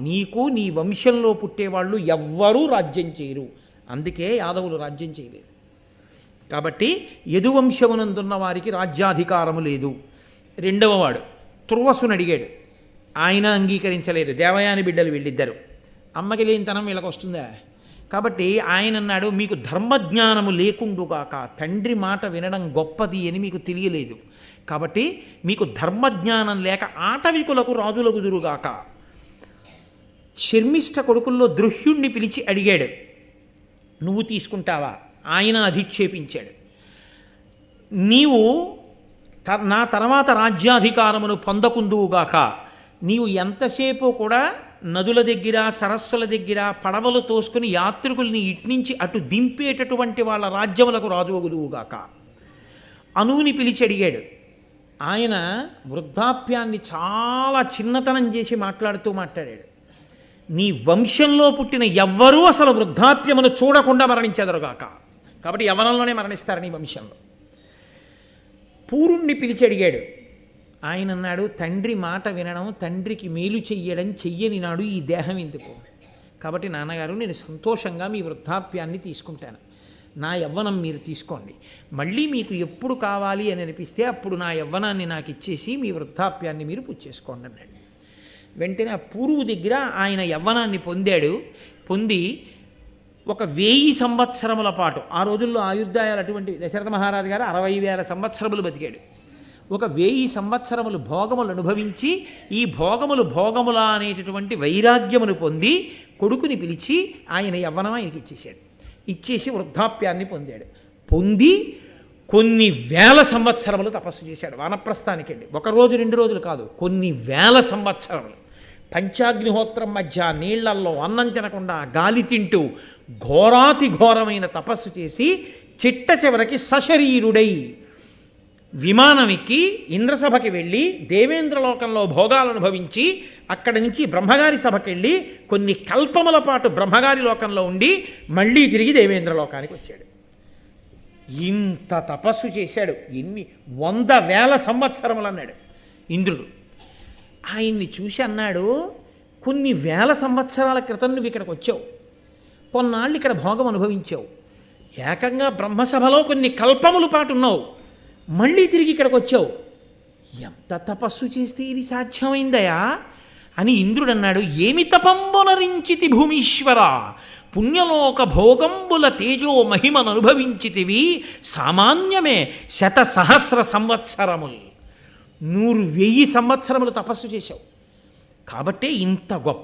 నీకు నీ వంశంలో పుట్టేవాళ్ళు ఎవ్వరూ రాజ్యం చేయరు. అందుకే యాదవులు రాజ్యం చేయలేదు. కాబట్టి యదువంశమునందున్న వారికి రాజ్యాధికారము లేదు. రెండవవాడు తుర్వసుని అడిగాడు, ఆయన అంగీకరించలేదు. దేవయాని బిడ్డలు వీళ్ళిద్దరు, అమ్మకి లేనితనం వీళ్ళకి వస్తుందా? కాబట్టి ఆయన అన్నాడు, మీకు ధర్మజ్ఞానము లేకుండుగాక, తండ్రి మాట వినడం గొప్పది అని మీకు తెలియలేదు. కాబట్టి మీకు ధర్మజ్ఞానం లేక ఆటవికులకు రాజులకు దురుగాక. శర్మిష్ఠ కొడుకుల్లో దృహ్యుణ్ణి పిలిచి అడిగాడు, నువ్వు తీసుకుంటావా? ఆయన అధిక్షేపించాడు, నీవు నా తర్వాత రాజ్యాధికారమును పొందకుందువుగాక. నీవు ఎంతసేపు కూడా నదుల దగ్గర సరస్సుల దగ్గర పడవలు తోసుకుని యాత్రికుల్ని ఇట్నుంచి అటు దింపేటటువంటి వాళ్ళ రాజ్యములకు రాజువగుదువుగాక. అనువుని పిలిచి అడిగాడు. ఆయన వృద్ధాప్యాన్ని చాలా చిన్నతనం చేసి మాట్లాడాడు, నీ వంశంలో పుట్టిన ఎవ్వరూ అసలు వృద్ధాప్యమును చూడకుండా మరణించెదరుగాక. కాబట్టి యవ్వనంలోనే మరణిస్తారు నీ వంశంలో. పూరుణ్ణి పిలిచి అడిగాడు. ఆయన అన్నాడు, తండ్రి మాట వినడం, తండ్రికి మేలు చెయ్యడం చెయ్యని నాడు ఈ దేహం ఎందుకు? కాబట్టి నాన్నగారు, నేను సంతోషంగా మీ వృద్ధాప్యాన్ని తీసుకుంటాను, నా యవ్వనం మీరు తీసుకోండి. మళ్ళీ మీకు ఎప్పుడు కావాలి అని అనిపిస్తే అప్పుడు నా యవ్వనాన్ని నాకు ఇచ్చేసి మీ వృద్ధాప్యాన్ని మీరు పుచ్చేసుకోండి అన్నాడు. వెంటనే ఆ పూర్వు దగ్గర ఆయన యవ్వనాన్ని పొంది ఒక 1000 సంవత్సరముల పాటు, ఆ రోజుల్లో ఆయుర్దాయాలు అటువంటి, దశరథ మహారాజు గారు 60,000 సంవత్సరములు బతికాడు. ఒక 1000 సంవత్సరములు భోగములు అనుభవించి ఈ భోగములా అనేటటువంటి వైరాగ్యమును పొంది కొడుకుని పిలిచి ఆయన యవ్వనం ఆయనకి ఇచ్చేశాడు. ఇచ్చేసి వృద్ధాప్యాన్ని పొంది కొన్ని వేల సంవత్సరములు తపస్సు చేశాడు. వానప్రస్థానికి వెళ్ళి 1 రోజు 2 రోజులు కాదు, కొన్ని వేల సంవత్సరములు పంచాగ్నిహోత్రం మధ్య నీళ్లల్లో అన్నం తినకుండా గాలి తింటూ ఘోరాతి ఘోరమైన తపస్సు చేసి చిట్ట చివరికి సశరీరుడై విమానం ఎక్కి ఇంద్రసభకి వెళ్ళి దేవేంద్రలోకంలో భోగాలు అనుభవించి అక్కడి నుంచి బ్రహ్మగారి సభకి వెళ్ళి కొన్ని కల్పముల పాటు బ్రహ్మగారి లోకంలో ఉండి మళ్ళీ తిరిగి దేవేంద్రలోకానికి వచ్చాడు. ఇంత తపస్సు చేశాడు. ఎన్ని 100,000 సంవత్సరములు అన్నాడు ఇంద్రుడు. ఆయన్ని చూసి అన్నాడు, కొన్ని వేల సంవత్సరాల క్రితం నువ్వు ఇక్కడికి వచ్చావు, కొన్నాళ్ళు ఇక్కడ భోగం అనుభవించావు, ఏకంగా బ్రహ్మసభలో కొన్ని కల్పముల పాటు ఉన్నావు, మళ్ళీ తిరిగి ఇక్కడికి వచ్చావు, ఎంత తపస్సు చేస్తే ఇది సాధ్యమైందయా అని ఇంద్రుడు అన్నాడు. ఏమి తపంబునరించితి భూమీశ్వర, పుణ్యలోక భోగంబుల తేజో మహిమను అనుభవించితివి, సామాన్యమే 100,000 సంవత్సరములు, 100,000 సంవత్సరములు తపస్సు చేశావు. కాబట్టే ఇంత గొప్ప